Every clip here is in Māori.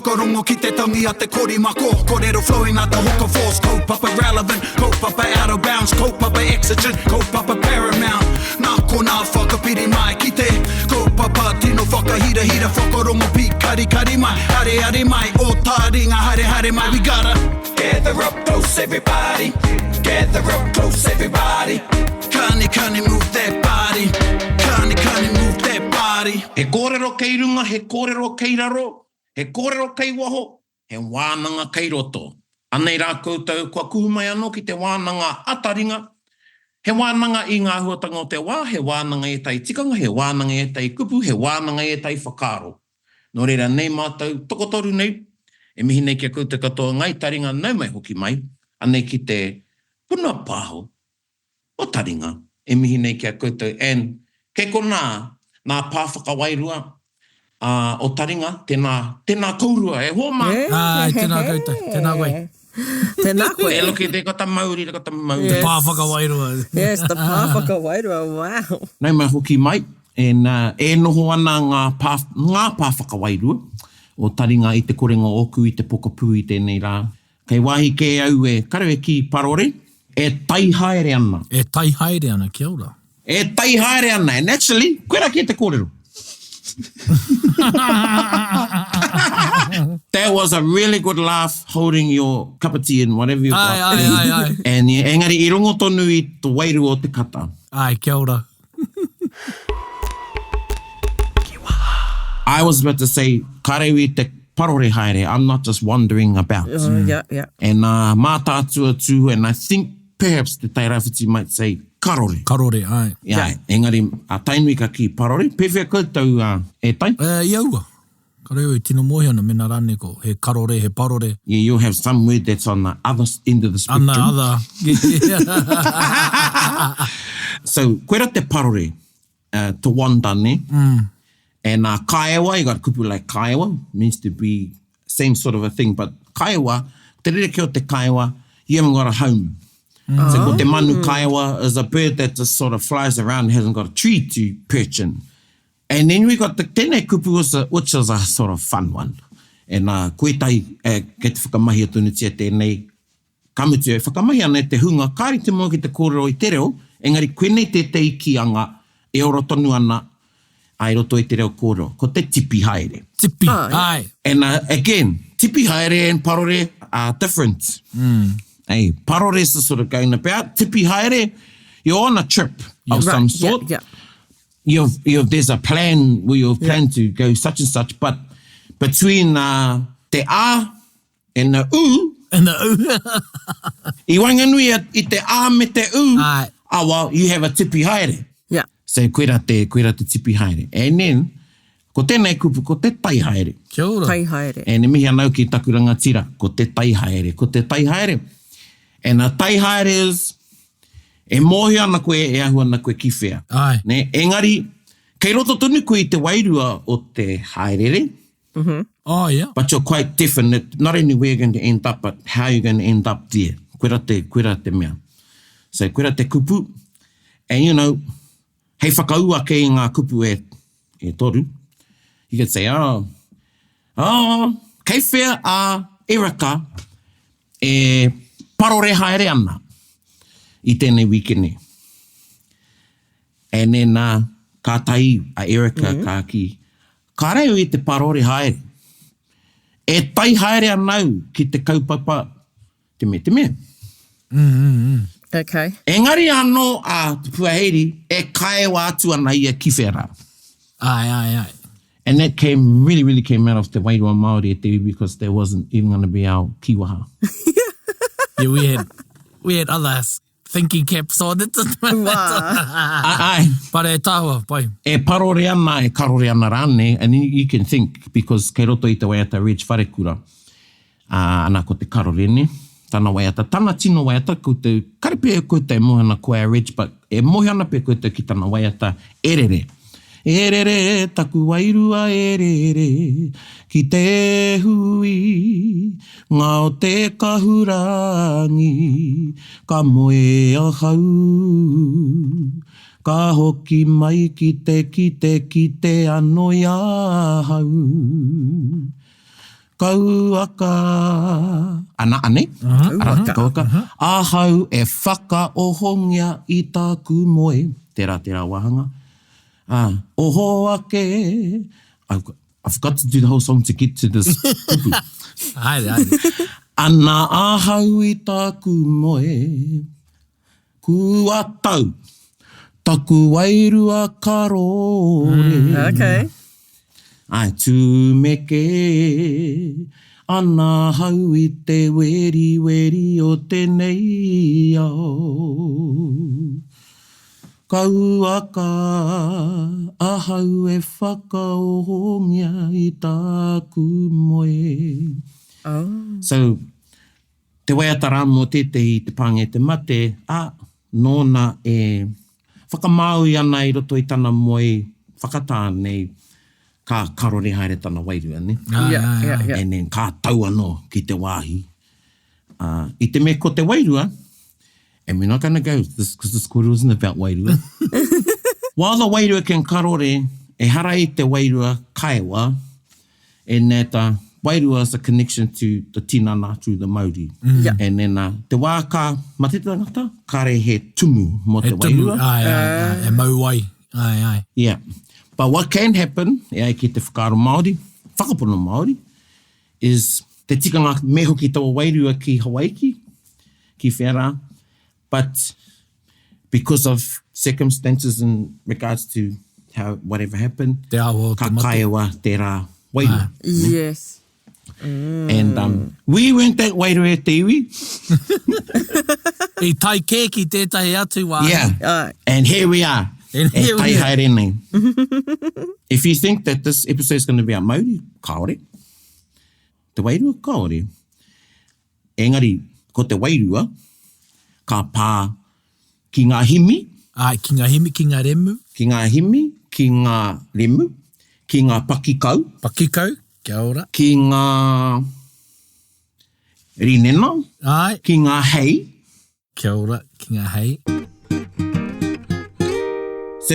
whakarongo ki te tangi a te korimako. Kōrero flowing out the hook of force. Kaupapa relevant, kaupapa out of bounds, kaupapa exigent, kaupapa paramount. Nā kona whakapiri mai ki te kaupapa tino whakahira whakarongo pi kari mai. Hare mai, o Taringa hare mai. We gotta gather up close everybody. Gather up close everybody. Kani move that body. Kani move that body. He kōrero kei runga, he kōrero kei raro, he kōrero kei waho, he wānanga kei roto. Anei rā koutou, kua kuhumai anō ki te wānanga a Taringa. He wānanga i ngā huatanga o te wā, he wānanga e tai tikanga, he wānanga e tai kupu, he wānanga e tai whakaro. Nō reira nei mātou, tokotoru nei, e mihi nei kia koutou katoa ngai Taringa nau mai hoki mai, anei ki te puna pāho o Taringa, e mihi nei kia koutou, and kei kona nā pāwhakawairua o Taringa, tēnā kaurua, e hoa mā. Tēnā koutou, tēnā koe. Tēnā koe. E loki te kata mauri, Te pāwhakawairua. Yes, the pāwhakawairua, wow. Nei mai hoki mai, e noho ana ngā pāwhakawairua o Taringa i te korenga oku, i te pokapū i tēnei rā. Kei wāhi ke au e karawe ki parore, e tai haere ana. E tai haere ana, kia ora. E tai haere ana, and actually, koe rā ki te kōrero. That was a really good laugh, holding your cup of tea and whatever you got. Ai. And engari, i rongo tonu i te wairu o te kata. Ai, kia ora. I was about to say, karewi te parore haere, I'm not just wandering about. Yeah. And mā tātua tū, and I think perhaps the Tairāwhiti might say, karore. Karore, ai. Yeah. Engari, a tainui ka ki parore. Pewhia koutou e tai? Iaua. Karewi, tino mohiana mena rane ko. He karore, he parore. Yeah, you'll have some word that's on the other end of the spectrum. Ana, So, koera te parore, to wanda, ne? And kaiawa, you got kupu like kaiawa, means to be same sort of a thing, but kaiawa, te rere o te kaiawa, you haven't got a home. So ko te manu kaiawa is a bird that just sort of flies around and hasn't got a tree to perch in. And then we got the tēnei kupu, which is a sort of fun one. And koe tai, kei te whakamahi atunu tia tēnei kamutu e whakamahi ana te hunga, kāri te mua ki te kōrero i te reo, engari koe nei te te ikianga e oro tonu ana ai roto i te reo kōrero, ko te tipi haere. Tipi, ai. And again, tipi haere and parore are different. Hey, parore is sort of going about. Tipi haere, you're on a trip of some sort. Yeah. There's a plan where you've planned to go such and such, but between te a and the u, I wanganui i te a me te u, well, you have a tipi haere. Yeah. So koera te tipi haere. And then, ko tēnei kupu, ko te tai haere. Kia ora. Tai haere. E ne mihi anau ki takuranga tira, ko te tai haere. And a tai haere is, e mohi ana koe, e ahu ana koe ki whea. Ai. Ne, engari, kei roto tonu koe i te wairua o te haerere. Oh, yeah. But you're quite different, not only where you're going to end up, but how you're going to end up there. Koera te mea. So, koera te kupu. And, you know, hei whakaua kei ngā kupu e toru. You could say, kei whea a Erika e parore haere ana i tēnei wikene. And then ka tai a Erika ka ki, ka reo i te parore haere. E tai haere anau ki te kaupapa te mea. Okay. Engari anō a te puaheri e kaewa atu ana ia ki whera. Ai. And that really came out of the Wairua Māori e te because there wasn't even going to be our kiwaha. Yeah, we had other thinking caps on it. Ai. But e tāua, pai. E parore ana, e karore ana rāne, and you can think, because kei roto i te waiata Reg Wharekura, ana ko te karore ne, tana waiata, tana tino waiata, koutou, karepea koutou e mohana koe a Reg, but e mohana pe koutou ki tana waiata erere. Erere, taku wairua erere, ki te hui, ngā o te kahurangi, ka moe a hau, ka hoki mai ki te ano ia hau. kauaka. Ana ane? Ara, kauaka. Ahau e whakaohongia I tāku moe. Tērā wahanga. Oho ake. I forgot to do the whole song to get to this. Haere. Ana ahau I tāku moe. Kua tau. Taku wairua karore. Okay. Ai tū meke. Ana hau I te weri o tenei au. Kauaka, ahau e whakaohongia I tāku moe. Oh. So, te waiatara mo tetehi te pānge te mate, nōna e whakamaui ana I roto I tana moe, whakatānei, ka karore haere tana wairua, ne? Yeah. And then ka tau anō ki te wāhi. I te me ko te wairua, and we're not going to go, because this kōrero isn't about wairua. While the wairua can karore, e hara I te wairua kaiwa, in that wairua is a connection to the tinana through the Māori. Yeah. And then te wā ka matitangata, kare he tumu mo te wairua. Ai, e mauai. Ai. Yeah. But what can happen, e ai ki te whakaaro Māori, whakapono Māori, is te tikanga meho ki tawa wairua ki Hawaii, ki whera, but because of circumstances in regards to how whatever happened, Te awa o ka te mate. kaiwa tērā wairua. Yes. And we weren't that wairua e te iwi. I tai kē ki tētahi atu wā. Aye. And here we are. And here we are. haere nei. If you think that this episode is going to be about Māori, kaore. Te wairua, kaore. Engari, ko te wairua, ka pā ki ngā himi, Ai, ki ngā himi, ki ngā remu. ki ngā himi, ki ngā remu, ki ngā pakikau, Pakikau, kia ora. ki ngā rinena, Ai, ki ngā hei. kia ora, ki ngā hei. So,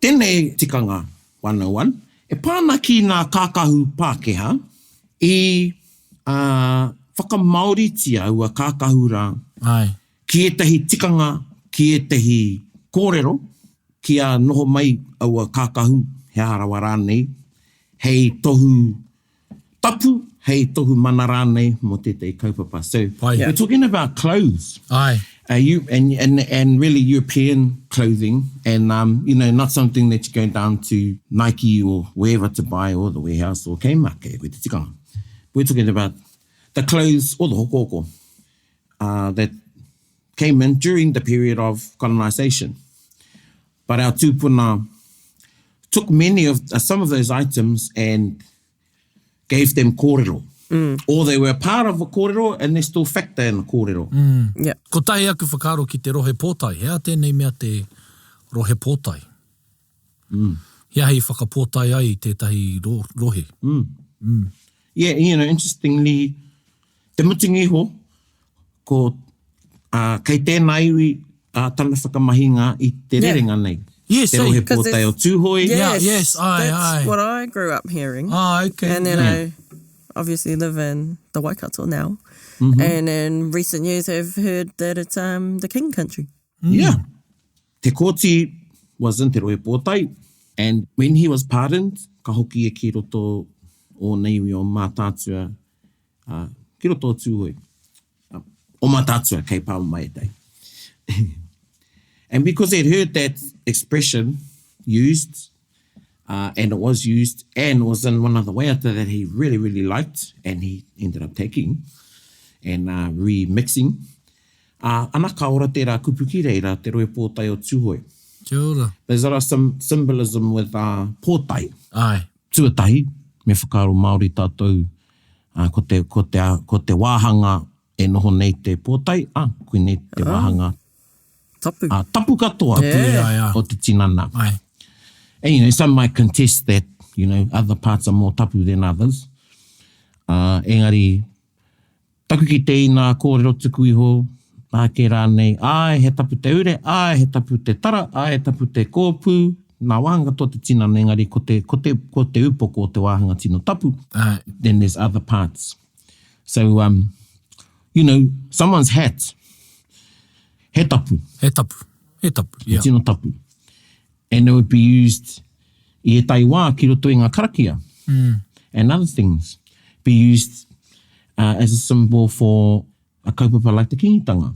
tēnei tikanga 101, e pāna ki ngā kākahu Pākehā I whakamauritia ua kākahu rā Ai, ki etahi tikanga, ki etahi kōrero, ki a noho mai aua kākahu he harawa rānei, hei tohu tapu, hei tohu mana rānei mo tētei kaupapa. So, Pai. we're talking about clothes. ai. And really European clothing, and not something that you go down to Nike or wherever to buy, or the warehouse or Kmart with the tikanga. We're talking about the clothes or the hokoko that came in during the period of colonisation. But our tūpuna took some of those items and gave them kōrero. Or they were part of a kōrero and they still factor in a kōrero. Yeah. Ko tahi aku whakaaro ki te rohe Pōtae. Hea tēnei mea te rohe Pōtae. Hea hei whakapōtae ai tētahi rohe. Yeah, interestingly, te mutingi ho, ko kei tēnā iwi tana whakamahinga I te rerenga nei. Yes, te rohe 'cause Pōtae o tūhoi. yes, aye, That's aye. what I grew up hearing. Ah, okay. And then Yeah. I obviously live in the Waikato now. And in recent years I've heard that it's the King country. Yeah. Te kōti was in te rohe Pōtae, and when he was pardoned, ka hoki e ki roto o neiwi o mātātua, ki roto o tūhoi. O mātātua, kei pāma mai e tei. And because they'd heard that expression used, and it was used, and was in one of the waiata that he really, really liked, and he ended up taking and remixing. Ana ka ora tērā kupu ki reira, te rohe Pōtae o tūhoi. Kia ora. There's a lot of some symbolism with Pōtae, Ai. tuatahi, me whakaaro Māori tātou, ko te wāhanga e noho nei te Pōtae, koe nei te wāhanga Tapu. tapu katoa Yeah. o te tinana. Ai. And, some might contest that, other parts are more tapu than others. Engari, taku ki te ina kōrero tuku iho, ke rānei, he tapu te ure, he tapu te tara, he tapu te kōpū, nā wāhanga tō te tinana, engari ko te upoko o te wāhanga tino tapu, then there's other parts. So, you know, someone's hat, he tapu. He tapu, yeah. Tino tapu. And it would be used i e tai wā ki roto i ngā karakia. And other things be used as a symbol for a kaupapa like the kingitanga.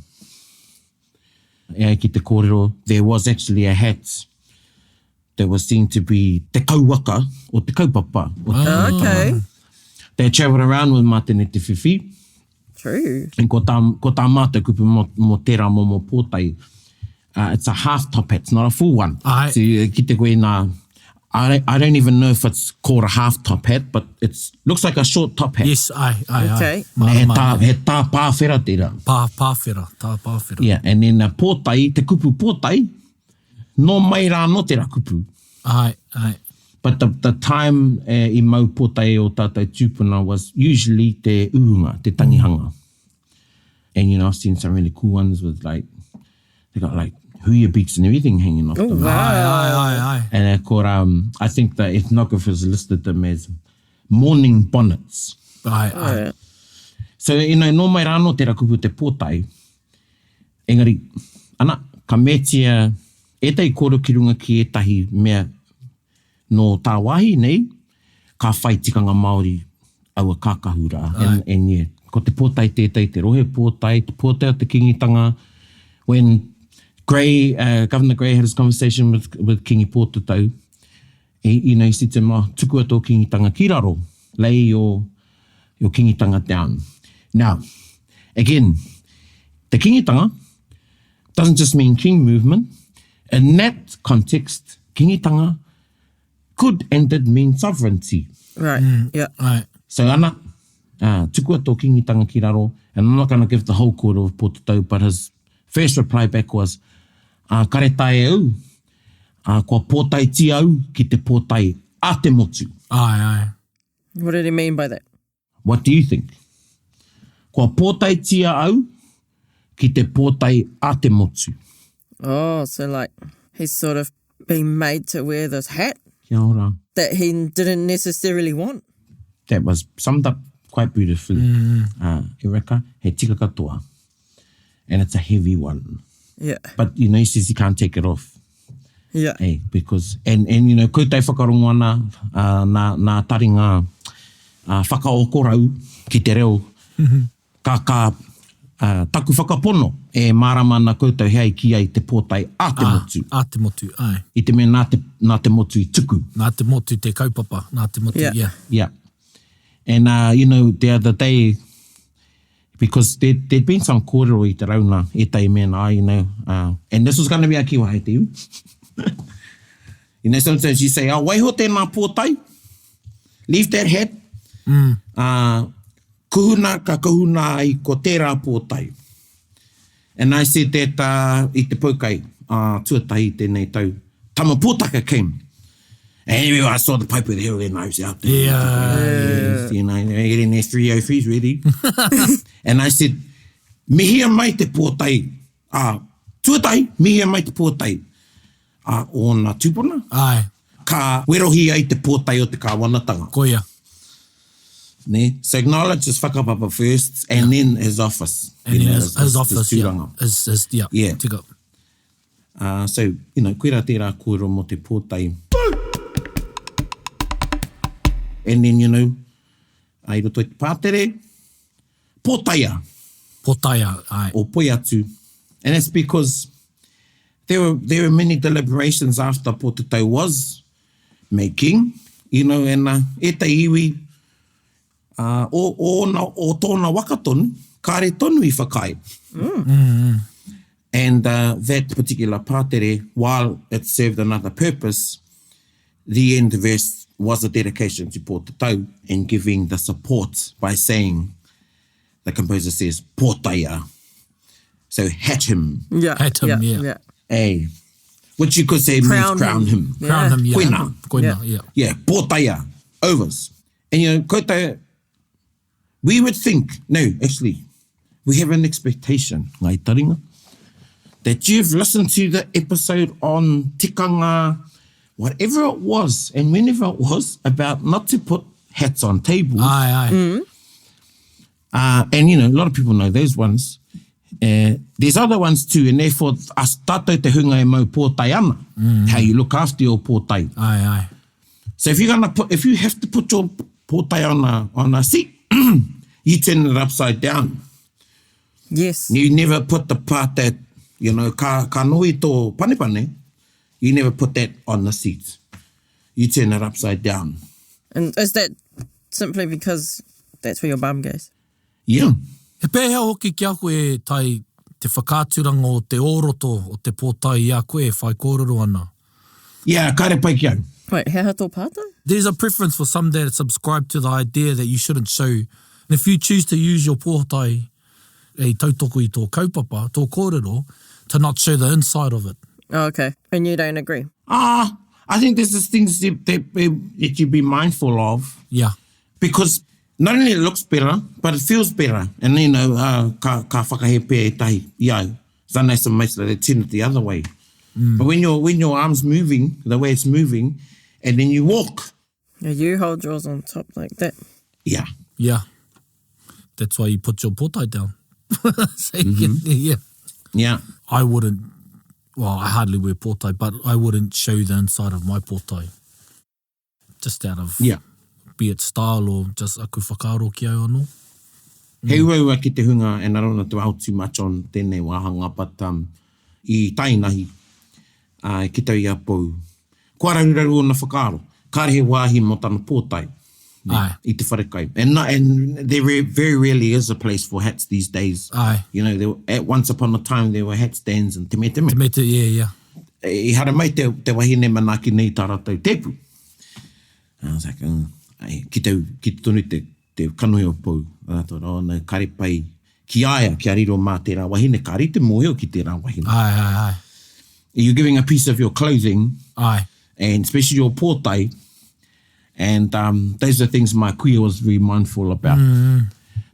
Ki te kōrero, there was actually a hat that was seen to be te kauwaka o te kaupapa. Okay. They travelled around with mātene te whiwhi. True. And ko tā mātou kupu mo tērā mo Pōtae, it's a half top hat, it's not a full one. Ai. So ki te koe nā, I don't even know if it's called a half top hat, but it looks like a short top hat. Yes, ai. Okay. He tā pāwhera tērā. Tā pāwhera. Yeah, and then Pōtae, te kupu Pōtae, no mai rā no tērā kupu. Ai. But the time I mau Pōtae o tātou tūpuna was usually te uunga, te tangihanga. And, you know, I've seen some really cool ones with like, they got like huia beaks and everything hanging off them. Ai. And I think the ethnographers listed them as mourning bonnets. Ai. So, you know, no mai rā no tērā kupu te Pōtae. Engari, ana, ka metia e tei koro ki runga ki etahi mea no tā wahi nei, ka whai tikanga Māori au a kākahura. And yeah, ko te Pōtae tētai, te rohe Pōtae, te Pōtae o te kingitanga. When Governor Gray had his conversation with Kingi Pōtatau, you know, he said to him, tuku ato kingitanga ki raro, lay your kingitanga down. Now, again, the kingitanga doesn't just mean king movement. In that context, kingitanga could and did mean sovereignty. Right, yeah. Ai. So ana, tuku ato kingitanga ki raro, and I'm not going to give the whole kōrero of Pōtatau, but his first reply back was, kare tae au, kua Pōtae tia au ki te Pōtae a te motu. Ai. What did he mean by that? What do you think? Kua Pōtae tia au ki te Pōtae a te motu. Oh, so like he's sort of been made to wear this hat Kia ora. that he didn't necessarily want. That was summed up quite beautifully. E reka, he tika katoa. And it's a heavy one. Yeah. But, you know, he says he can't take it off. Yeah. Because, and you know, koutai whakarongo ana, nā taringa whakaokorau ki te reo, ka taku whakapono e marama na koutou hei ki ai te Pōtae a te motu. A te motu, ai. I te mea nā te motu I tuku. Nā te motu te kaupapa, nā te motu, yeah. Yeah. And, you know, the other day, because there'd been some kōrero I te rauna, e tai mea, you know, and this was going to be a kiwa hei te iu. You know, sometimes you say, waiho tēnā Pōtae, leave that hat, kuhuna ka kuhuna ai ko tērā Pōtae. And I said that I te paukai, tuatahi tēnei tau, tama pōtaka came. And anyway, I saw the pipe with the heroin knives out there. Yeah. You know, getting their 303s ready. And I said, mihia mai te Pōtae. Tuatahi, mihia mai te Pōtae. O nā tūpuna. Ai. Ka werohi ai te Pōtae o te kāwanatanga. Koia. Ne? So acknowledge his whakapapa first, and then his office. And then his office, yeah. tūranga. Yeah. Tika. So, you know, koera tērā kōrero mo te Pōtae. And then, you know, ai roto I te pātere, Pōtaia. Pōtaia, ai. Or poi atu. And it's because there were many deliberations after Pōtae was making, you know, and e te iwi, o tōna wakatonu, kāre tonu I whakai. And that particular pātere, while it served another purpose, the end verse was a dedication to Pōtae and giving the support by saying, the composer says, Pōtaia. So hat him. Yeah. Hat him, yeah. A, which you could say means crown him. Yeah. Crown him, yeah. Koina. Yeah. Yeah, Pōtaia, overs. And you know, koutou, we would think, no, actually, we have an expectation, ngai taringa, that you've listened to the episode on Tikanga whatever it was, and whenever it was, about not to put hats on tables. Aye. And, you know, a lot of people know those ones. There's other ones too, and therefore, as tātou te hunga e mau pōtai ana, how you look after your pōtai. Aye. So if you have to put your pōtai on a seat, you turn it upside down. Yes. You never put the part that, you know, ka nui tō panepane, you never put that on the seat. You turn it upside down. And is that simply because that's where your bum goes? Yeah. He pēhea hoki ki a koe tai te whakāturanga o te ōroto o te pōtai i a koe whai kōrero ana. Yeah, kaire pai ki au. Wait, hea tō pātai? There's a preference for some that subscribe to the idea that you shouldn't show. And if you choose to use your pōtai e tautoko i tō kaupapa, tō kōrero, to not show the inside of it. Oh, okay. And you don't agree? I think there's these things that you be mindful of. Yeah. Because not only it looks better, but it feels better. And, you know, ka whakahe pē e tahi, iau. It's nice and nice that they turn it the other way. But when your arm's moving, the way it's moving, and then you walk. Yeah, you hold yours on top like that. Yeah. Yeah. That's why you put your pōtai down. So you can, yeah. Yeah. I wouldn't, well, I hardly wear pōtai, but I wouldn't show the inside of my pōtai. Just out of, be it style or just aku whakaaro ki au anō. Hei ua ki te hunga, and I don't want to dwell too much on tēnei wāhanga, but I tainahi, ki tau i a pou. Kua rauraru o na whakaaro, kārehe wāhi mo tana pōtai. Aye. I te wharekai. And there very rarely is a place for hats these days. Aye. You know, once upon a time there were hat stands and te me. Te me te, yeah. I hara mai te wahine manaki nei tā rātou tepu. I was like, ki te tonu te kanoi o pou. Rātou, no, kare pai ki aia, ki ariro mā tērā wahine, ka rite mōheo ki tērā wahine. Aye. You're giving a piece of your clothing, Aye. and especially your pōtai, and those are things my kuia was very mindful about,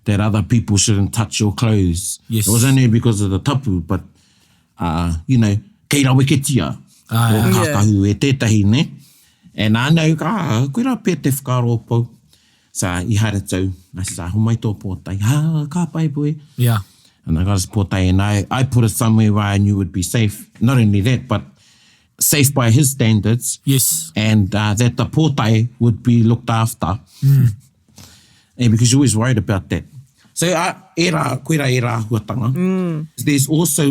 that other people shouldn't touch your clothes. Yes. It was only because of the tapu, but, you know, kei rawe ke tia, o kākahu e tētahi, ne? And I know, koe rā pēr te whakaro pau. So I hara tau, I said, ho mai tō pōtai, kā pai pui. Yeah. And I got his pōtai, and I put it somewhere where I knew would be safe. Not only that, but safe by his standards. Yes. And that the pōtai would be looked after. And because you're always worried about that. So, koe rā e rā huatanga. There's also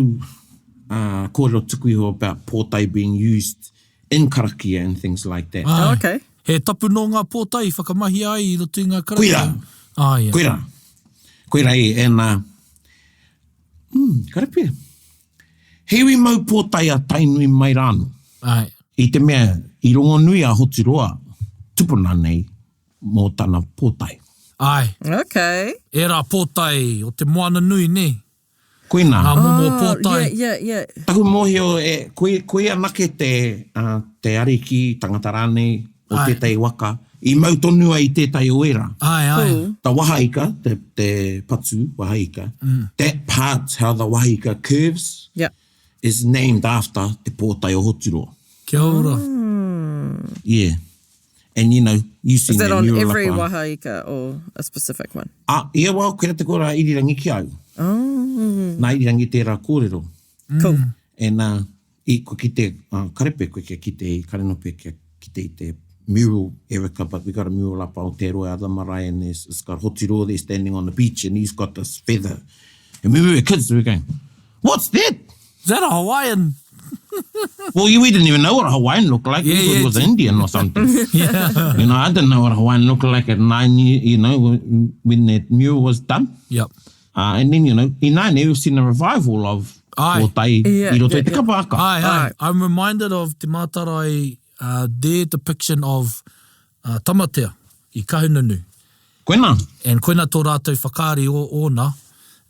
kōrero tukuiho about pōtai being used in karakia and things like that. Oh, okay. He tapu no ngā pōtai, whakamahi ai I roto I ngā karakia. Koe rā. Yeah. Koe rā. Koe rā e, and kare pia. Hewi mau pōtai a tainui mai rāno. Aye. I te mea, I rongo nui a hotiroa, tupuna nei mō tana pōtai. Aye. Okay. E rā pōtai o te moana nui, ne? Koe nā. Ngā momo pōtai. Yeah. Tahu mōhio, koe anake te ariki, tangata rānei, o tētai waka. I mau tonu ai tētai oera. Aye. Ta wahaika, te patu, wahaika, that part, how the wahaika curves, is named after te pōtai o Hotiroa. Kia ora. Yeah. And, you know, you see Is that the on mural every up, wahaika or a specific one? Ia wau, kera te kora irirangi ki au. Nā irirangi tērā kōrero. Cool. And ko ki te karepe koe ki te karenope ki te mural, Erica, but we got a mural up o te roa other marae, and it's got Hotiroa there standing on the beach, and he's got this feather. And when we were kids, we were going, what's that? Is that a Hawaiian? Well, we didn't even know what a Hawaiian looked like. We thought it was Indian or something. Yeah. You know, I didn't know what a Hawaiian looked like at 9 years, you know, when that mural was done. Yep. And then, you know, in 9 years, we've seen a revival of Pōtae I roto i te kapaka. Aye. I'm reminded of te mātarai, their depiction of tamatea I kahununu. Koena. And koena tō rātou whakaari ona,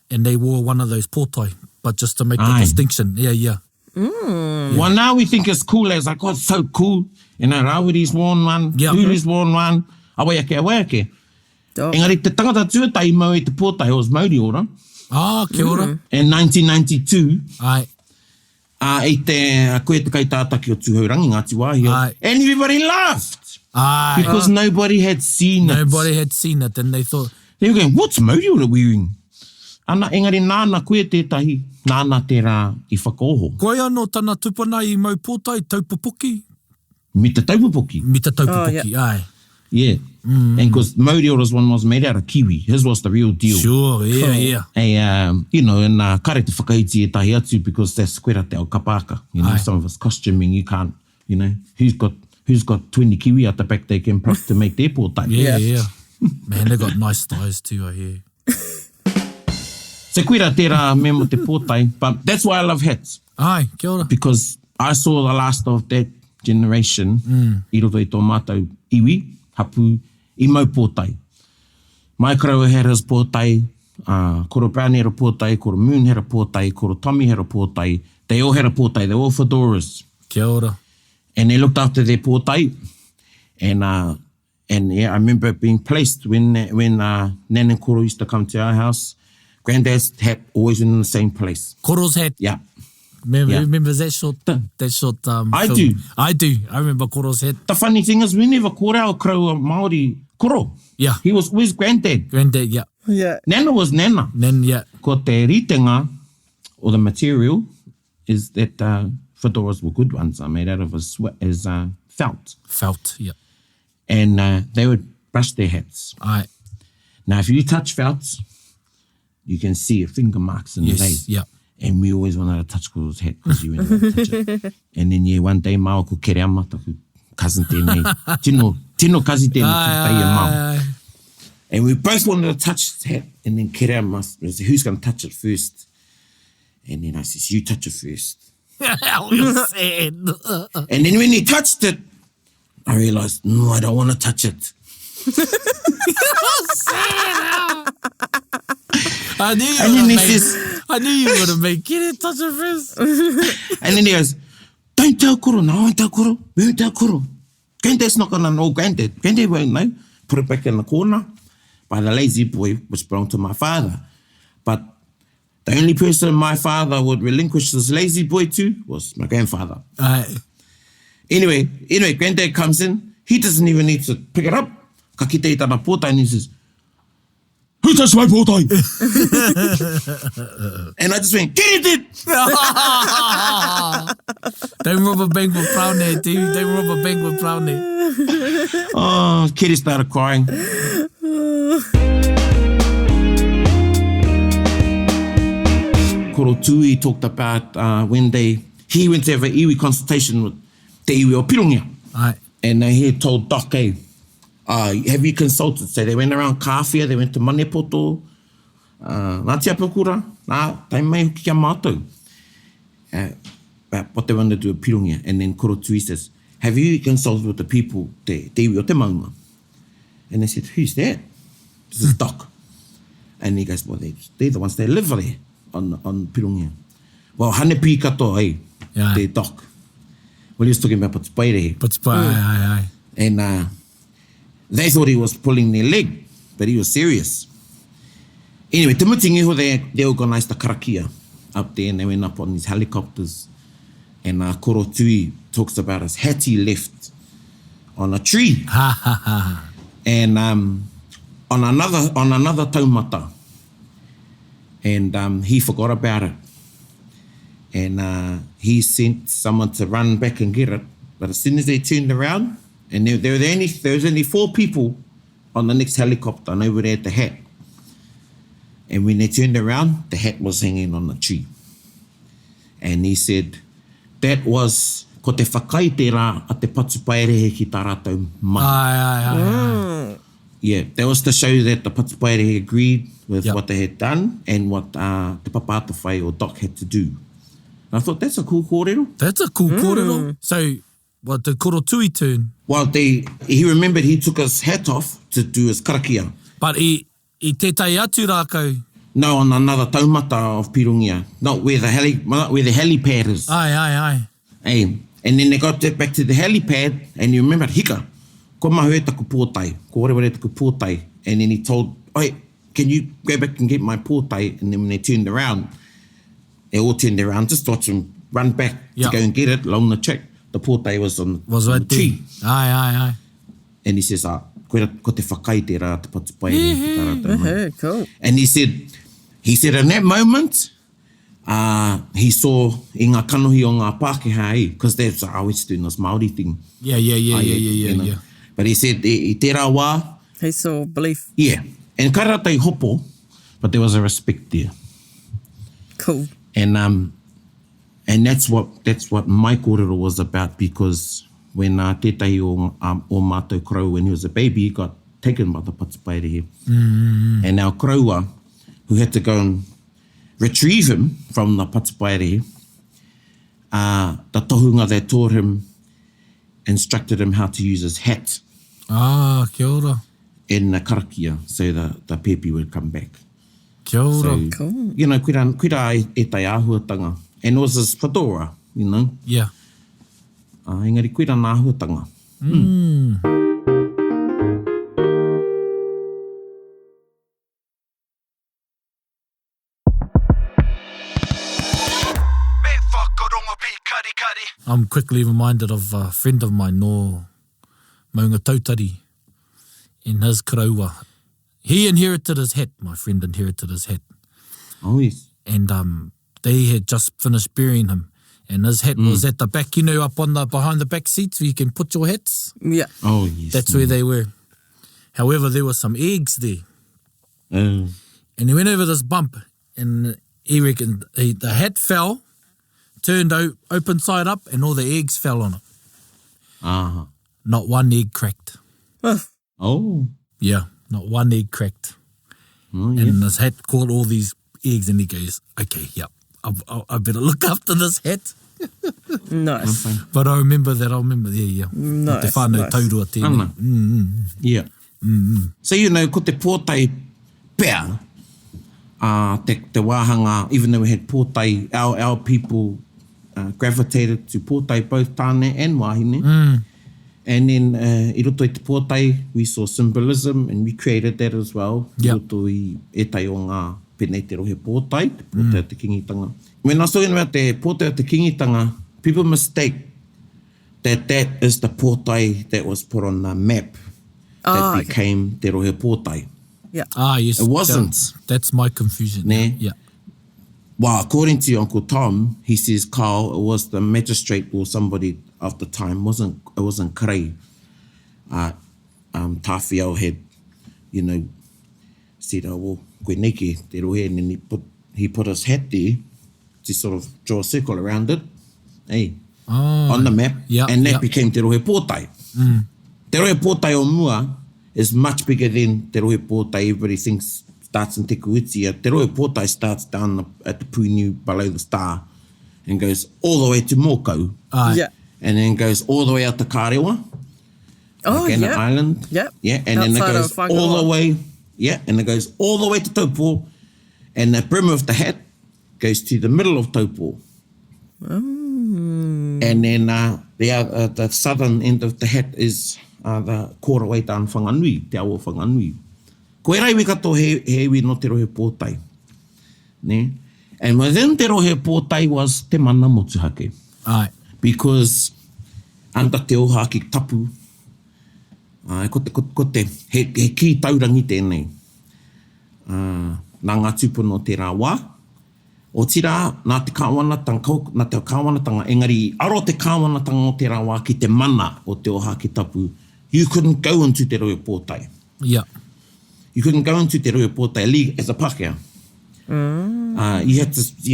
and they wore one of those pōtai, but just to make the distinction. Yeah. Well, now we think it's cool as, like, oh, it's so cool. You know, Rawiri's worn one, Huri's worn one, awaiake. Engari, te tangata tuatai mau I te pōtai, it was Māori ora. Kia ora. In 1992, I te koe te kai tātaki o Tūhaurangi, Ngāti Wāhia. Ai. And everybody laughed. Ai. Because nobody had seen it. Nobody had seen it, and they thought, They were going, what's Moriora wearing? Ana, engari nāna koe tētahi, nāna te rā I whakaoho. koe anō tana tupuna I mau pōtai, taupapuki. Me te taupapuki. Me te taupapuki, ai. Yeah. And because Moriora's one was made out of kiwi. His was the real deal. Sure, yeah. And, you know, and kare te whakaiti e tahi atu because that's koe te o kapaka. You know, Aye. some of us costuming, you can't, you know, who's got 20 kiwi at the back they can pluck to make their pōtai. Yeah. Man, they got nice thighs too, I hear. So koe rā tērā me mo te pōtai. But that's why I love hats. Ai, kia ora. Because I saw the last of that generation I roto I tō mātou iwi, hapu, I mau pōtai. Mai Karaua had his pōtai, Koro Brown had a pōtai, Koro Moon had a pōtai, Koro Tommy had a pōtai. They all had a pōtai, they were all fedoras. Kia ora. And they looked after their pōtai. And yeah, I remember being placed when Nan and Koro used to come to our house. Granddad's hat always in the same place. Koro's hat. Yeah. Remember that short I film? do. I do. I remember Koro's hat. The funny thing is, we never called our Karaua Māori Koro. Yeah. He was with Granddad. Granddad, yeah. Yeah. Nana was Nana. Then, yeah. Ko te ritenga, or the material, is that fedoras were good ones, are made out of felt. Felt, yeah. And they would brush their hats. Ai. Now, if you touch felts, you can see finger marks in the day. Yes, yeah. And we always wanted to touch Koro's hat because you went to touch it. And then, yeah, one day, Mao ko kere ama taku cousin tēnei. Tino kazi tēnei ki tai e mau. And we both wanted to touch his hat. And then kere ama was, who's going to touch it first? And then I says, you touch it first. How you sad. And then when he touched it, I realized, no, I don't want to touch it. I knew you And then were he going says, I knew you were going to make it. Touch it first. and then he goes, don't tell Koro, no, I won't tell Koro. We won't tell Koro. Granddad's not going to know Granddad. Granddad won't know. Put it back in the corner by the lazy boy, which belonged to my father. But the only person my father would relinquish this lazy boy to was my grandfather. Ai. Anyway, Granddad comes in. He doesn't even need to pick it up. Ka kite I tana pōtai, and he says, who touched my pōtai? And I just went, get it! Don't rob a bank with Praone, dude. Don't rob a bank with Praone. Oh, Kitty started crying. Koro Tui talked about when he went to have an iwi consultation with te iwi o Pirongia. Ai. And he told Doc, hey, have you consulted? So they went around Kāwhia, they went to Manepoto, Ngāti Apakura, nā, tai mai hoki kia mātou. About what they wanted to do with Pirongia. And then Koro Tui says, have you consulted with the people, te iwi o te maunga? And they said, who's that? This is Doc. And he goes, well, they're the ones that live there on Pirongia. Well, hane pi katoa, Yeah. te Doc. Well, he was talking about Pōtae. Ai. And they thought he was pulling their leg, but he was serious. Anyway, te mutingi ho, they organised a karakia up there, and they went up on these helicopters. And Koro Tui talks about his hat he left on a tree. Ha ha ha. And on another taumata. And he forgot about it. And he sent someone to run back and get it. But as soon as they turned around, and there was only 4 people on the next helicopter, and over there at the hat. And when they turned around, the hat was hanging on the tree. And he said, that was ko te whakaite rā a te patu paerehe ki tā rātou mai. Ai. Yeah, that was to show that the patu paerehe agreed with Yep. what they had done and what te papata whai or Doc had to do. And I thought, that's a cool kōrero. That's a cool kōrero. So, what, the Koro Tui turn? Well, he remembered he took his hat off to do his karakia. But I tētai atu rākau. No, on another taumata of Pirongia. Not where the helipad is. Ai. Hey, and then they got back to the helipad, and you remember hika. Ko mahu e taku Pōtae. Ko oreware taku Pōtae. And then he told, oi, can you go back and get my Pōtae? And then when they turned around, they all turned around, just watch him run back Yeah. to go and get it along the track. The Pōtae was on Was on right the there. tree. Aye. And he says, ko te whakaite rā te patupai. Cool. And he said in that moment, he saw i ngā kanohi o ngā Pākehā, because that's I always doing this Māori thing. Yeah. You know. But he said, i tērā wā, He saw belief. yeah. And kaira tai hopo, but there was a respect there. Cool. And that's what my kōrero was about, because when tētahi o mātou krau, when he was a baby, he got taken by the patupaerehe. And our kraua, who had to go and retrieve him from the patupaerehe, the tohunga that taught him, instructed him how to use his hat Kia ora. in the karakia, so the pepi would come back. Kia ora. So, Cool. you know, kuira e tai āhuatanga. And it was his fedora, you know. Yeah. Engari, kuira nā āhuatanga. Me whakarongo pi kari kari. I'm quickly reminded of a friend of mine, no Maunga Tautari, in his karaua. He inherited his hat, my friend inherited his hat. Oh, yes. And they had just finished burying him. And his hat was at the back, you know, up on the behind the back seats where you can put your hats. Yeah. Oh, yes. That's where they were. However, there were some eggs there. Oh, And he went over this bump, and he reckoned the hat fell, turned open side up, and all the eggs fell on it. aha. Not one egg cracked. Oh, Yeah, not one egg cracked. oh yes. And his hat caught all these eggs, and he goes, okay, yep, I better look after this hat. Nice. But I remember, yeah. Nice, Te whānau nice. taurua tēnei. Ana. Yeah. So, you know, ko te Pōtae pea, te wāhanga, even though we had Pōtae, our people gravitated to Pōtae, both tāne and wāhine. And then, i roto i te Pōtae, we saw symbolism, and we created that as well. Yep. I roto i etai o ngā penei te rohe Pōtae, te Pōtae o te kingitanga. When I was talking about the Pōtae o te kingitanga, people mistake that is the Pōtae that was put on the map that became te rohe Pōtae. Yeah. Yes. It wasn't. That's my confusion. Ne? Yeah. Well, according to Uncle Tom, he says, Carl, it was the magistrate or somebody of the time. It wasn't Karei. Tāwhiao had, you know, said, oh, well, koe neke te rohe, and then he put his hat there to sort of draw a circle around it, on the map, and that became te rohe Pōtae. Te rohe Pōtae o mua is much bigger than te rohe Pōtae everybody thinks starts in Te Kuitia. Te rohe Pōtae starts down at the Pūniu below the star and goes all the way to Mokau. Yeah. And then goes all the way out to Kārewa. Magana Island. Yep. Yeah, and then it Outside goes of Whangaroa. all the way, and it goes all the way to Taupo, and the brim of the hat goes to the middle of Taupo. And then the southern end of the hat is the kōrawai tāna whanganui, te awa whanganui. Koe rai wikato he iwi no te rohe Pōtae. Ne? And within te rohe Pōtae was te mana motuhake. Aye. Because anda te oha ki tapu, ko te he ki taurangi tēnei. Nā ngā tūpuna o te rā wā, o tira nā te kāwanatanga, engari aro te kāwanatanga o te rā wā ki te mana o te oha ki tapu. You couldn't go into te rohe Pōtae. Yeah. You couldn't go into te rohe Pōtae as a Pākehā. You had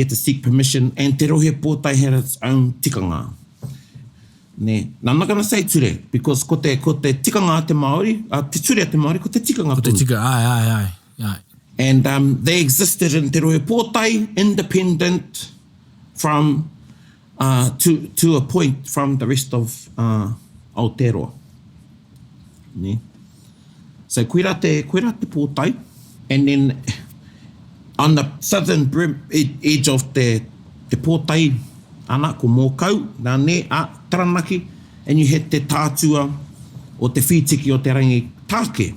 to seek permission, and te rohe Pōtae had its own tikanga. Ne, I'm not going to say ture, because ko te tikanga te Māori, te ture te Māori, ko te tikanga Ko te tonu. tika, aye. And they existed in te rohe Pōtae, independent from, to a point from the rest of Aotearoa. Ne? So koe te Pōtae, and then on the southern brim, edge of the Pōtae, ana ko Mokau, nā ne, Taranaki, and you had te tātua o te whitiki o te rangi tāke.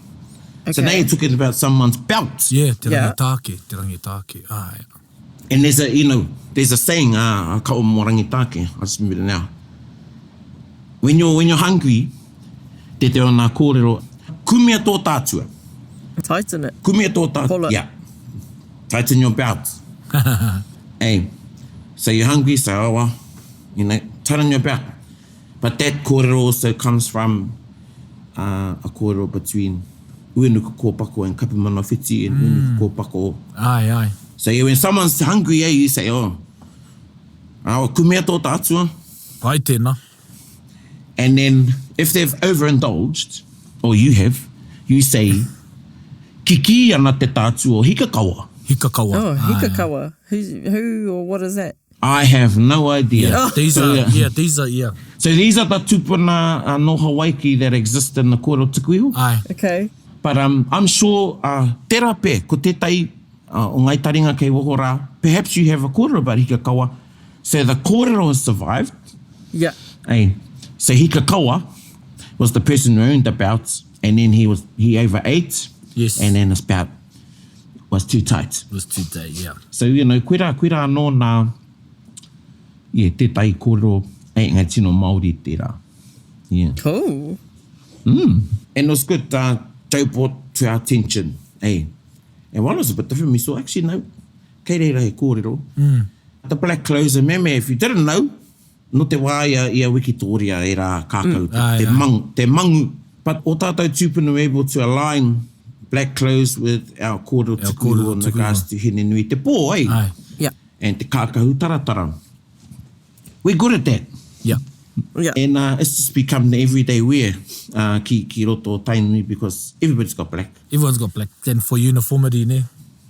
So now you're talking about someone's belt. Yeah, te rangi tāke, aye. And there's a saying, ka o morangi tāke, I just remember it now. When you're hungry, te o nā kōrero, kumia tō tātua. Tighten it. Kumia tō tātua. Pull it. Yeah. Tighten your belt. Hey, so you're hungry, so tighten your belt. But that kōrero also comes from a kōrero between uenuku kōpako and kapimana whiti and uenuku kōpako. Ai. So when someone's hungry, you say, kumia tō tātua. Pai tēnā. And then if they've overindulged, or you have, you say, kiki ana te tātua o hikakawa. Hikakawa. Oh, hikakawa. Who or what is that? I have no idea. Yeah, these are. So these are the tupuna noha waiki that exist in the kōrero tukuiho. Ai. Okay. But I'm sure tērā pē, ko tētai o ngai taringa kei wohora, perhaps you have a kōrero about hikakawa. So the kōrero has survived. Yeah. Hey. So hikakawa was the person who owned the belts, and then he overate. Yes. And then the spout was too tight. It was too tight, yeah. So, koera anō nā, tētai kōrero, ngai tino Māori tērā. Yeah. Cool. And it was good, Joe brought to our attention, hey. And one was a bit different, we saw, actually, no, kei reira he kōrero. The black clothes, and meme, if you didn't know, no te wā ia wikitoria e rā kākau, te mangu. But o tātou tūpuna were able to align black clothes with our kōrero tukuiho in regards to hene nui te pō, eh? Ai. Yeah. And te kākahu taratara. We're good at that. Yeah. Yeah. And it's just become the everyday wear ki roto o tainui, because everybody's got black. Everyone's got black. Then for uniformity, ne?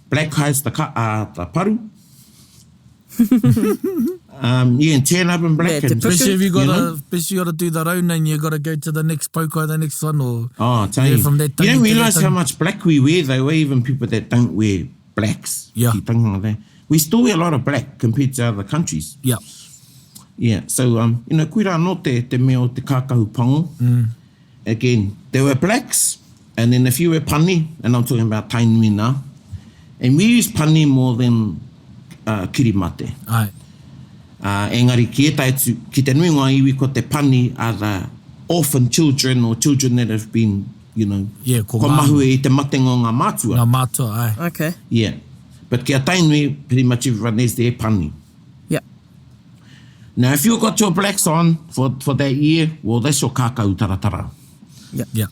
Black hides the paru. You can turn up in black. Yeah, and, Especially if you know? got to do the rona and you got to go to the next Pōtae, the next one, or Tell you. from that You don't tangi to realise that how tangi. much black we wear, though, even people that don't wear blacks. Yeah. Ki tanganga there. We still wear a lot of black compared to other countries. Yeah. Yeah, so, koera anō te mea o te kākahu pango. Again, there were blacks, and then if you were pani, and I'm talking about tainui nā, and we use pani more than kirimate. Ai. Engari ki te nui ngā iwi ko te pani are the orphan children or children that have been, Yeah, ko mahu e te matenga o ngā mātua. Ngā mātua, ai. Okay. Yeah, but kia tainui, pretty much everyone is there pani. Yeah. Now, if you've got your blacks on for that year, well, that's your kākau taratara. Yeah.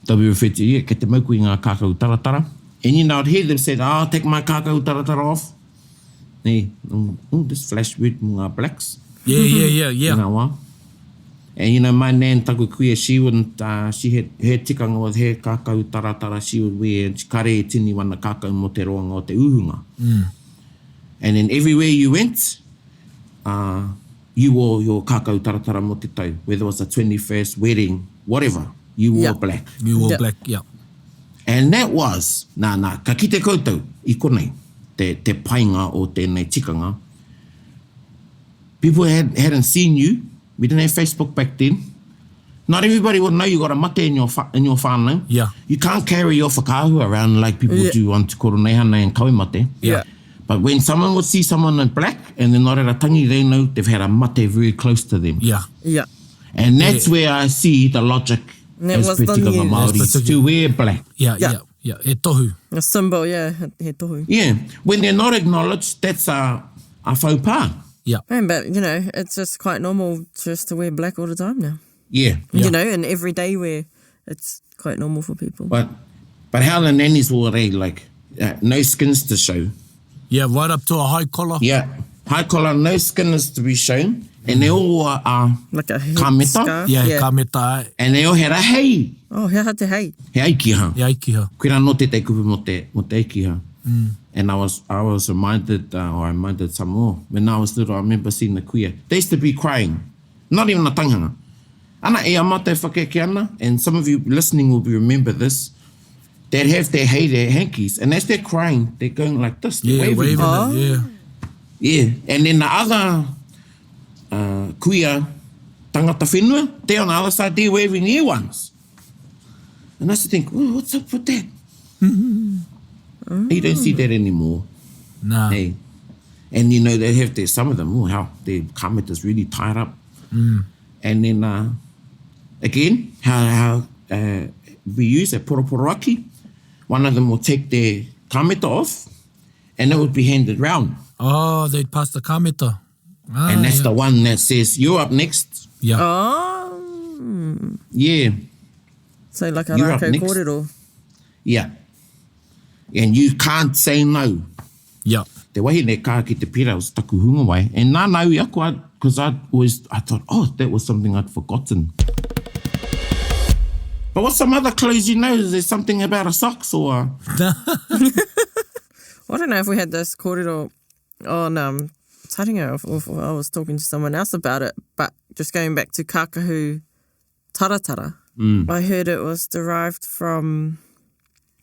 They'll be referred to, ke te mauku i ngā kākau taratara. And I'd hear them say, I'll take my kākau taratara off. Hey, this flash word mga blacks. Yeah. Ngā wā. And my nan taku kuia, she wouldn't, she had her tikanga with her kākau taratara, she would wear, and she kare e tini wana kākau mo te roanga o te uhunga. And then everywhere you went, you wore your kākau taratara mo te tau. Whether it was a 21st wedding, whatever, you wore black. You wore black, yeah. And that was, ka ki te koutou, I konei, te painga o tēnei tikanga. People hadn't seen you. We didn't have Facebook back then. Not everybody would know you got a mate in your whānau. Yeah. You can't carry your whakāhu around like people do on Te Koronehana and Kauimate. Yeah. But when someone would see someone in black and they're not at a tangi, they know they've had a mate very close to them. Yeah. Yeah. And that's where I see the logic That as was the Tikanga news. Māori That's the- to wear black. Yeah. E tohu. A symbol, yeah. He tohu. Yeah. When they're not acknowledged, that's a faux pas. Yeah. Man, but, it's just quite normal just to wear black all the time now. Yeah. And everyday wear, it's quite normal for people. But how the nannies wore no skins to show. Yeah, right up to a high collar. Yeah. High collar, no skins to be shown. And they all are Like a head Ka meta? scarf. Yeah, ka meta ai. and they all had a hei. Oh, hea te hei. He aikiha. E aikiha. Kuira no te kupu mo te aikiha. And I was reminded, or I reminded some more, when I was little, I remember seeing the kuia. They used to be crying. Not even a tanganga. Ana e amate whakeke ana, and some of you listening will remember this. They'd have their hankies, and as they're crying, they're going like this. They're Yeah, waving Oh. it, yeah. Yeah, and then the other kuia, tangata whenua, they're on the other side, they're waving their ones. And I used to think, oh, what's up with that? You don't see that anymore. Nah. Hey. And, you know, they have their, some of them, oh, how their kameta's really tied up. And then, again, how we use a poroporoaki. One of them will take their kameta off and it would be handed round. Oh, they'd pass the kameta. And that's the one that says, you're up next. Yeah. Oh. Yeah. So like a You're up rākau next. kōrero. Yeah. And you can't say no. Yeah. Te wahine kā ki te pira was taku hunga wai. And nā nau i aku, because I thought, oh, that was something I'd forgotten. But what's some other clothes you know? Is there something about a socks or... I don't know if we had this kōrero on Taringa or if I was talking to someone else about it, but just going back to kākahu taratara, I heard it was derived from,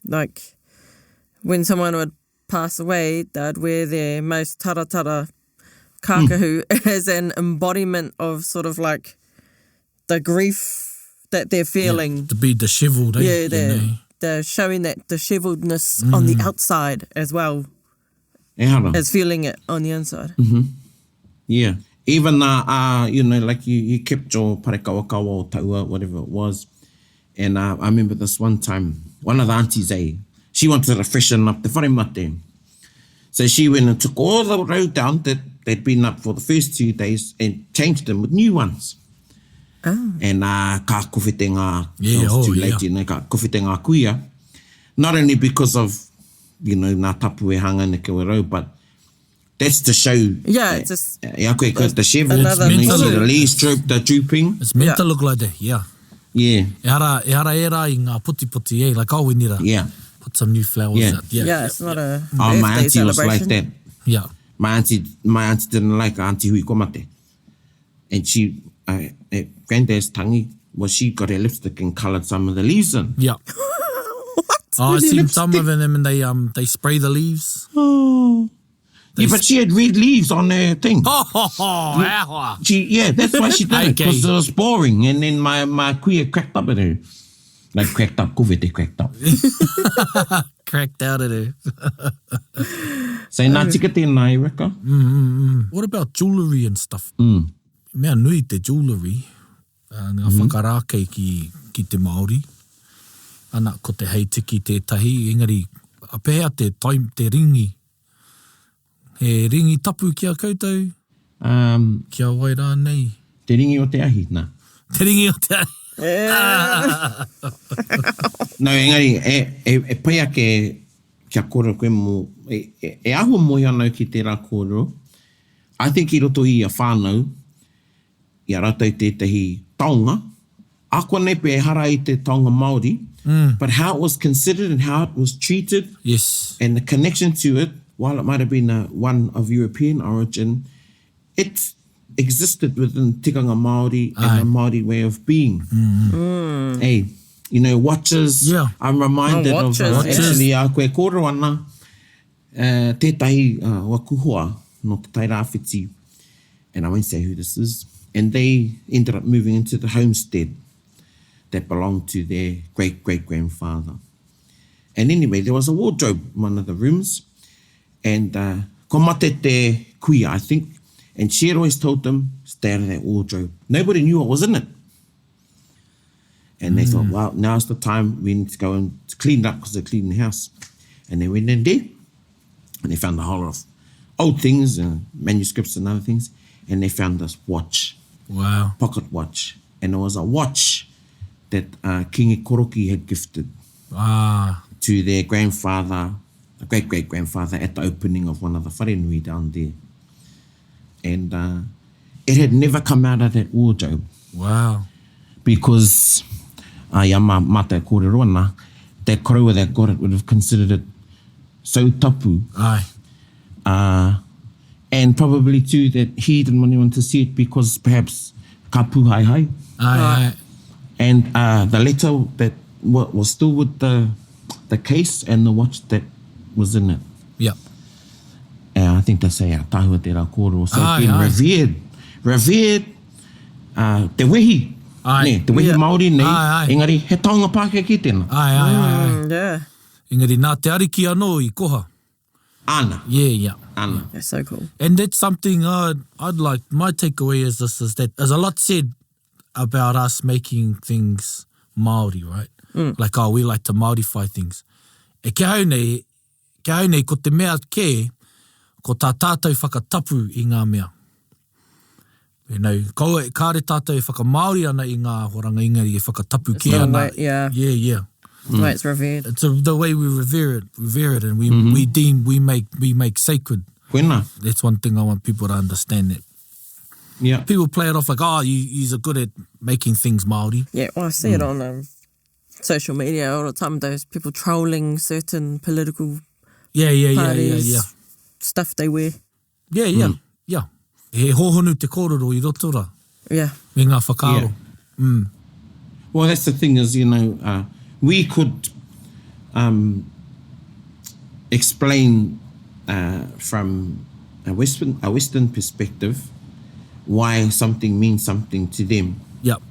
like, when someone would pass away, they'd wear their most taratara kākahu as an embodiment of sort of like the grief that they're feeling. Yeah, to be dishevelled, eh? Yeah, you know? they're showing that dishevelledness on the outside as well as feeling it on the inside. Yeah. Even, you know, like you kept your parekawakawa or taua, whatever it was. And I remember this one time, one of the aunties, she wanted to freshen up the wharemate. So she went and took all the road down that they'd been up for the first 2 days and changed them with new ones. Oh. And ka kowhete ngā, Yeah, it was too oh, late, yeah. you know, ka kowhete ngā kuia. Not only because of, you know, ngā tapu e hanga ne ke rau, but that's to show. Yeah, it's just Ja, koe ko te shevel, another you know, you see clue. the leaves drooping. It's meant to look like that, yeah. Yeah, E hara e rā I ngā puti, eh? Like, oh, we need to yeah. put some new flowers Yeah. out. Yeah. yeah, it's not a Oh, my birthday auntie was celebration. like that. Yeah. My auntie didn't like Auntie Hui Komate. And she, at Granddad's tangi, well, she got her lipstick and coloured some of the leaves in. Yeah. What? Oh, I've With seen your some of them and they spray the leaves. Oh. Yeah, but she had red leaves on her thing. Oh, That's why she did it, Okay. because it was boring. And then my queer cracked up at her. Like cracked up, kowhete cracked up. cracked out at her. So nā tika tēnā, Rika. What about jewellery and stuff? Mea nui te jewellery. Ngā whakarākei ki te Māori. Ana ko te heitiki tētahi. Engari, a pēhea te ringi. He ringi tapu kia koutou. Kia wai rā nei. Te ringi o te ahi, nā. Te ringi o te ahi. No, engari, e paia kia kōrero koe mō, e aho moi anau ki tērā kōrero. I think I roto I a whānau, I a rātou tētahi taonga. Ako nei pe e hara I te taonga Māori, but how it was considered and how it was treated, Yes. and the connection to it, while it might have been one of European origin, it existed within Tikanga Māori and the Māori way of being. Hey, you know, watches. Yeah. I'm reminded watches, of yes. actually a koe kōrero ana, tētahi wakuhoa no te Tairāwhiti, and I won't say who this is, and they ended up moving into the homestead that belonged to their great-great-grandfather. And anyway, there was a wardrobe in one of the rooms, and ko mate te kuia, I think, and she had always told them, stay out of that wardrobe. Nobody knew what was in it. And they thought, well, now's the time we need to go and clean it up because they're cleaning the house. And they went in there, and they found a whole lot of old things and manuscripts and other things, and they found this watch, Wow. pocket watch. And it was a watch that Kingi Koroki had gifted to their grandfather, a great-great-grandfather, at the opening of one of the wharenui down there. And it had never come out of that wardrobe Wow. because ia mata kōrero ana, that koroua that got it would have considered it so tapu. Aye. And probably too that he didn't want anyone to see it because perhaps ka pūhaihai. Aye. And the letter that was still with the case and the watch that was in it. Yeah. I think they say tahua te rā kōrero. So Aye, being aye. revered, te wehi. Aye. Ne, te wehi Yeah. Māori nei. Aye, aye. Engari, he taonga Pākehā ki tēnā. Aye. Yeah. Engari, nā te ariki anō I koha. Ana. Yeah. Ana. That's so cool. And that's something I'd like, my takeaway is this, is that there's a lot said about us making things Māori, right? Like, we like to Māorify things. E kia hau nei, ko te mea ke, ko tā tātou whakatapu i ngā mea. You know, kāre tātou e whakamāori ana i ngā horanga ingari e whakatapu ki ana. Yeah. Yeah. The way it's revered. It's the way we revere it, and we make sacred. Koina. That's one thing I want people to understand, that Yeah. people play it off like, you're good at making things Māori. Yeah, well, I see it on social media all the time, those people trolling certain political parties, stuff they wear. Yeah. He hohonu te kōrero I roto ra. Yeah. Me ngā whakaaro. Yeah. Well, that's the thing is, you know, we could explain from a Western perspective why something means something to them. Yep.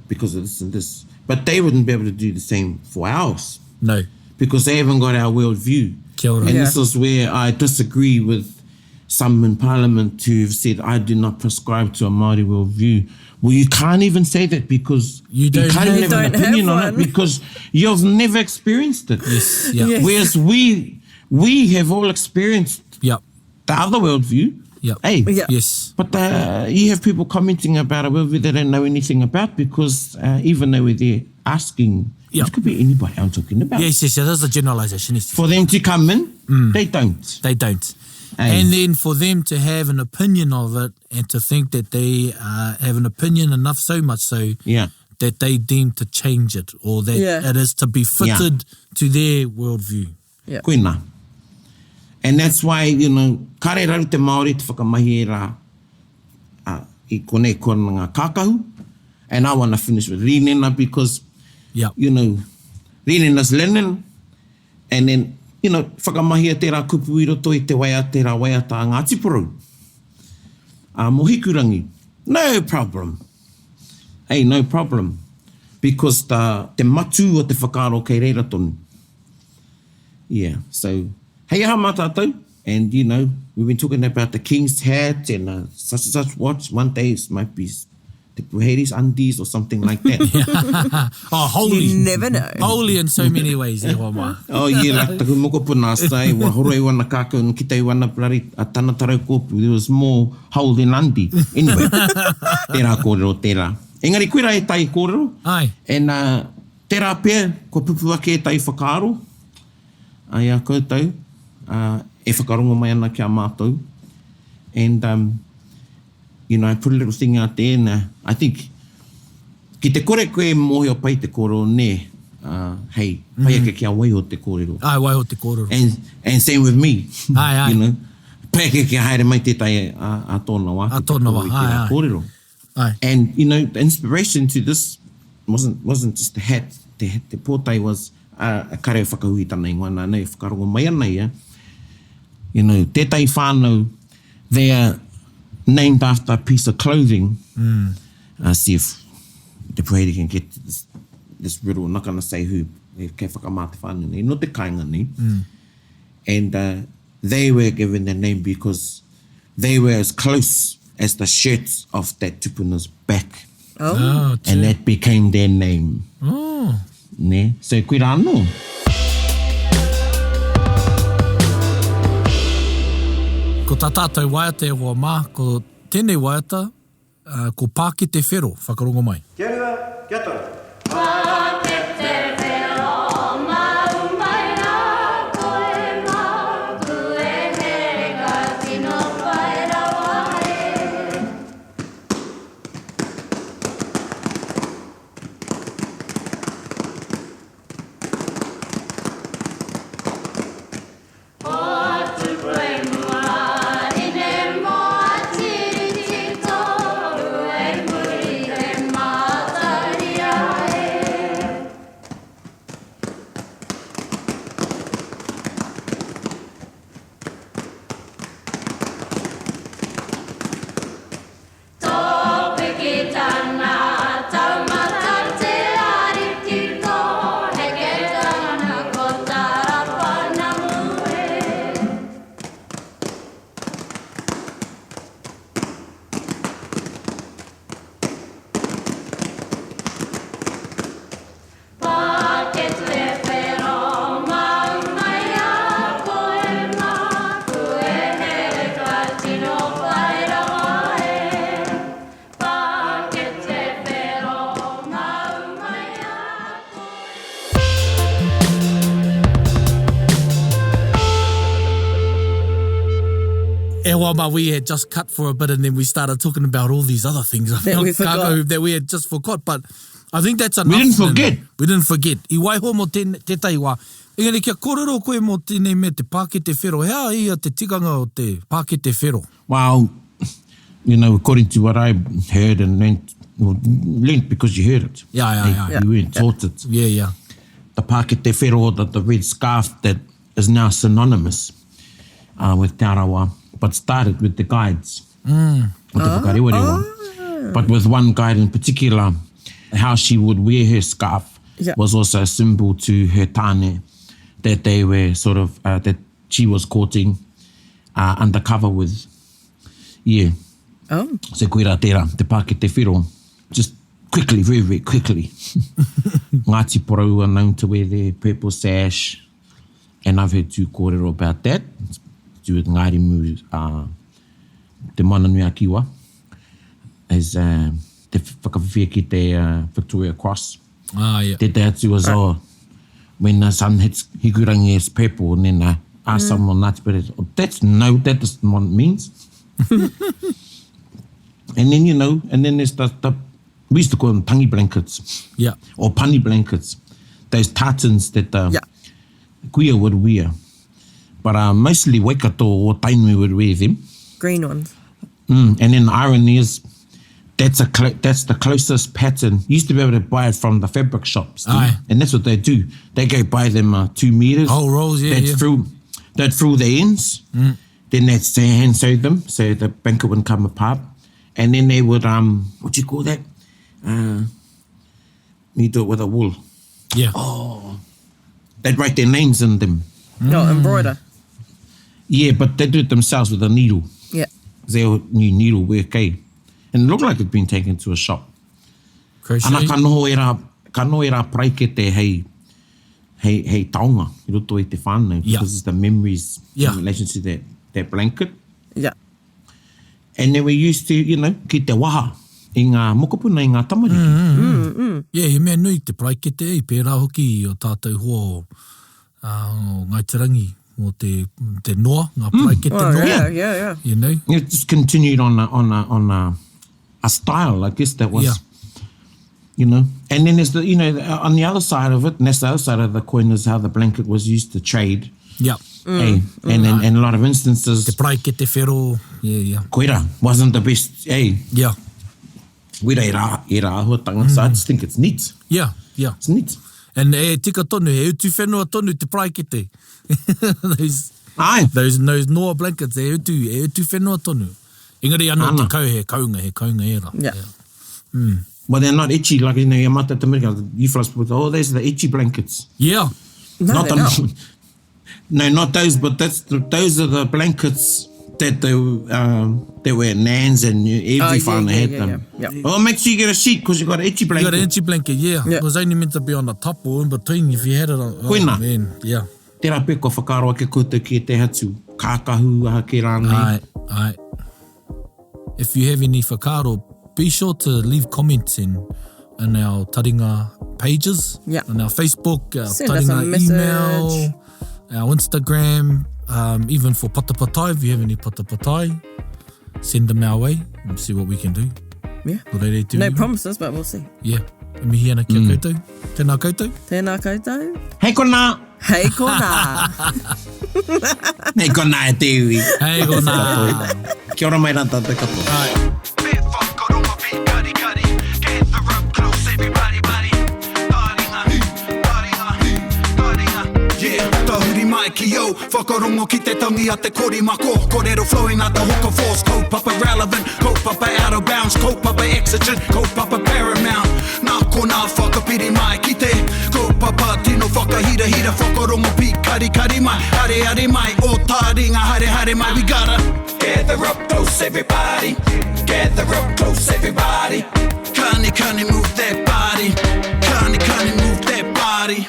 Because of this and this. But they wouldn't be able to do the same for ours. No. Because they haven't got our worldview. Kia ora. And this is where I disagree with some in Parliament who've said, I do not prescribe to a Māori worldview. Well, you can't even say that because You can't don't even have an opinion on it because you've never experienced it. Yes. Yeah. Yes. Whereas we have all experienced Yep. the other worldview. Yep. Hey, Yeah. Yes. but you have people commenting about a worldview they don't know anything about because even though we're there asking, Yeah. it could be anybody I'm talking about. Yes. That's a generalisation. Yes. For them to come in, they don't. They don't. Hey. And then for them to have an opinion of it and to think that they have an opinion enough, so much so Yeah. that they deem to change it or that it is to be fitted to their worldview. Yeah. Koina. And that's why, you know, kare rau te Māori te whakamahi e rā I kone kona ngā kākahu. And I want to finish with Rinena because, Yep. you know, Rinena's Lenin. And then, you know, whakamahi a tērā kupu I roto I te waiata, tērā waiata a Ngāti Porou. Mohikurangi. No problem. Hey, no problem. Because te matu o te whakaaro kei reira tonu. Yeah, so, hei aha mātātou. And, you know, we've been talking about the king's hat and such and such watch. One day it might be the Puheri's undies or something like that. Holy. You never know. Holy in so many ways, e hoa mai. Oh, yeah, like taku moko puna asai, wa horoi wana kākau, and kitei wana blari, a tana tarau kōpu. There was more hole than undi. Anyway, tērā kōrero, tērā. Engari, koe rā e tai kōrero. Ai. And tērā pēr, ko pupu ake e tai whakaaro. Ai a koutou. E whakarongo mai ana kia mātou. And, you know, I put a little thing out there, and I think, ki te kore koe mohi o pai te kōrero ne, hei, pai ake kia wai o te kōrero. Ai, wai ho te kōrero. And same with me. Ai. You know, pai ake kia haere mai te tai a tōna wā. A tōna wā, ai. Kōrero. Ai. And, you know, the inspiration to this wasn't just the hat. The Pōtae was a kare whakahui tana I ngana nei, whakarongo mai ana ia. You know, tētai whānau, they are named after a piece of clothing. See if the Pōtae can get this riddle. I'm not going to say who. Kei whakamate whānau nei, no te kāinga nei. And they were given their name because they were as close as the shirts of that tupuna's back. Oh, And that became their name. Oh. Ne? So, koe rā anō. Ko tā tātou waiata e hoa mā, ko tēnei waiata, ko Pāke te whero, whakarongo mai. Kia rua, kia tau. we had just cut for a bit and then we started talking about all these other things That we forgot. that we had just forgot. But I think that's enough. We didn't forget. We didn't forget. I waiho mo tētai wā. Engari kia kōrero koe mo tēnei me te Pākete Whero. Hea ia te tikanga o te Pākete Whero? Well, according to what I heard and learned because you heard it. Yeah. You weren't taught it. Yeah. The Pākete Whero, the red scarf that is now synonymous with Te Arawa, but started with the guides. With the whakarewarewa. But with one guide in particular, how she would wear her scarf was also a symbol to her tāne that they were sort of, that she was courting undercover with. Yeah. Oh. So koe rā tērā, te Pākete Whero. Just quickly, very, very quickly. Ngāti Porou are known to wear their purple sash. And I've heard two kōrero about that. It's to do with Ngāri Mu, te Mananui a Kiwa. As te whakawhiwhia ki te Victoria Cross. Yeah. Te atu was, when the sun hits hikurangi, it's purple, and then ask someone not to put it. That doesn't what it means. And then, and then there's the we used to call them tangi blankets. Yeah. Or pani blankets. Those tartans that kuia would wear. But mostly Waikato or Tainui would wear them. Green ones. And then the irony is, that's the closest pattern. You used to be able to buy it from the fabric shops. And that's what they do. They go buy them 2 meters. Whole rolls, They'd through the ends. Then they'd hand sew them so the blanket wouldn't come apart. And then they would, what do you call that? You do it with a wool. Yeah. They'd write their names in them. No, embroider. Yeah, but they do it themselves with a needle. Yeah. They all new needle work, eh? And it looked like it'd been taken to a shop. Crochet. Ana ka noho e rā praikete hei taonga, I roto i te whānau, because it's the memories in relation to that blanket. Yeah. And then we used to, ki te waha, i ngā mokopuna, i ngā tamariki. Yeah, he mea nui te praikete, i pērā hoki o tātou hoa o Ngaitarangi, o te noa, ngā praikete noa. Yeah. It just continued on a style, I guess that was, And then there's on the other side of it, and that's the other side of the coin, is how the blanket was used to trade. Yeah. And a lot of instances, Te praikete whero, koera wasn't the best, Yeah. Wera e rā ahuatanga, so I just think it's neat. Yeah. It's neat. And tika tonu, he utu whenua tonu te praikete. Aye. Those noa blankets, he utu whenua tonu. Engari anō te kau, he kaunga era. Yeah. Well, they're not itchy, like, Yamata Tamirika, you fellas put, those are the itchy blankets. Yeah. No, they're not. No, not those, but those are the blankets that they were Nans and every whānau had them. Yeah. Oh, make sure you get a sheet because you got an itchy You blanket. got an itchy blanket, yeah. It was only meant to be on the top or in between if you had it on. Koina. Man, yeah. Tērā peko whakaroa ke koutou ki te hatu, kākahu aha ke rānei. Aye. If you have any whakaro, be sure to leave comments in our Taringa pages, on our Facebook, our Send us a Taringa message. email, our Instagram, even for Pōtae, if you have any Pōtae, send them our way and see what we can do. Yeah. No promises, but we'll see. Yeah. E mihi ana kia koutou. Tēnā koutou. Tēnā koutou. Hei kona! Hei kona. Hei kona e te iwi. Hei kona. Kia ora mai rata te kapo. Bit whakaronga pi kari kari. Get the rope close, everybody, buddy. Taringa. Yeah, tahuri mai ki yo. Whakarongo ki te tangi a te korimako. Korero flowing out the hooker force. Kaupapa relevant, kaupapa out of bounds. Kaupapa exigent, kaupapa paramount. Nā kona whakapiri mai ki te. Kaupapa tino whakahira whakarongo pi kari mai. Hare mai, o Taringa hare mai. We gotta gather up close, everybody. Gather up close, everybody. Kani move that body. Kani move that body.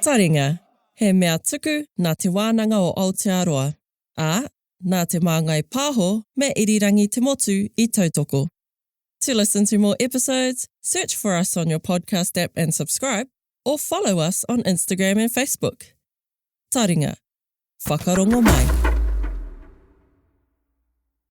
Taringa, he mea tuku nā te wānanga o Aotearoa. Nā te māngai pāho me irirangi te motu I tautoko. To listen to more episodes, search for us on your podcast app and subscribe, or follow us on Instagram and Facebook. Taringa, whakarongo mai.